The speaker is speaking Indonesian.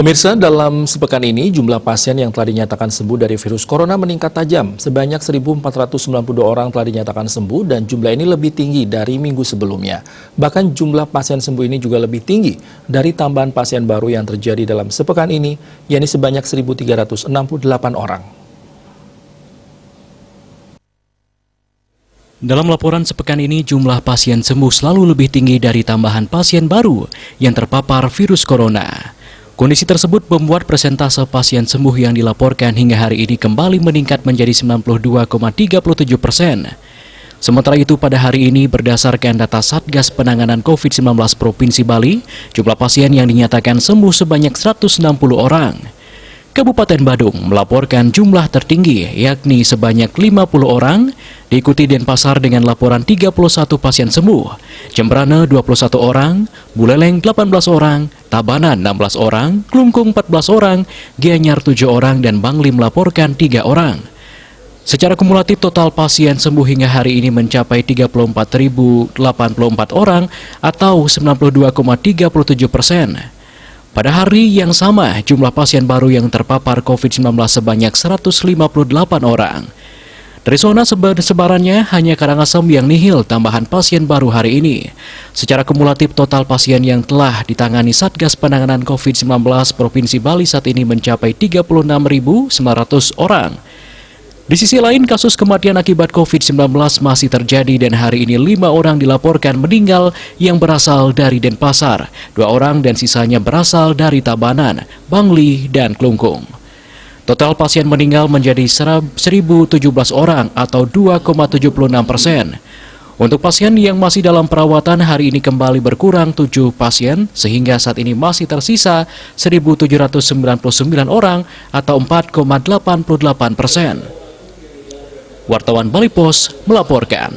Pemirsa, dalam sepekan ini jumlah pasien yang telah dinyatakan sembuh dari virus corona meningkat tajam. Sebanyak 1.492 orang telah dinyatakan sembuh dan jumlah ini lebih tinggi dari minggu sebelumnya. Bahkan jumlah pasien sembuh ini juga lebih tinggi dari tambahan pasien baru yang terjadi dalam sepekan ini, yakni sebanyak 1.368 orang. Dalam laporan sepekan ini, jumlah pasien sembuh selalu lebih tinggi dari tambahan pasien baru yang terpapar virus corona. Kondisi tersebut membuat persentase pasien sembuh yang dilaporkan hingga hari ini kembali meningkat menjadi 92,37%. Sementara itu pada hari ini berdasarkan data Satgas Penanganan COVID-19 Provinsi Bali, jumlah pasien yang dinyatakan sembuh sebanyak 160 orang. Kabupaten Badung melaporkan jumlah tertinggi yakni sebanyak 50 orang, diikuti Denpasar dengan laporan 31 pasien sembuh, Jembrana 21 orang, Buleleng 18 orang, Tabanan 16 orang, Klungkung 14 orang, Gianyar 7 orang, dan Bangli melaporkan 3 orang. Secara kumulatif total pasien sembuh hingga hari ini mencapai 34.084 orang atau 92,37%. Pada hari yang sama, jumlah pasien baru yang terpapar COVID-19 sebanyak 158 orang. Dari zona sebarannya, hanya Karangasem yang nihil tambahan pasien baru hari ini. Secara kumulatif, total pasien yang telah ditangani Satgas Penanganan COVID-19 Provinsi Bali saat ini mencapai 36.900 orang. Di sisi lain, kasus kematian akibat COVID-19 masih terjadi dan hari ini 5 orang dilaporkan meninggal yang berasal dari Denpasar, 2 orang dan sisanya berasal dari Tabanan, Bangli, dan Klungkung. Total pasien meninggal menjadi 1.017 orang atau 2,76%. Untuk pasien yang masih dalam perawatan hari ini kembali berkurang 7 pasien sehingga saat ini masih tersisa 1.799 orang atau 4,88%. Wartawan Bali Pos melaporkan.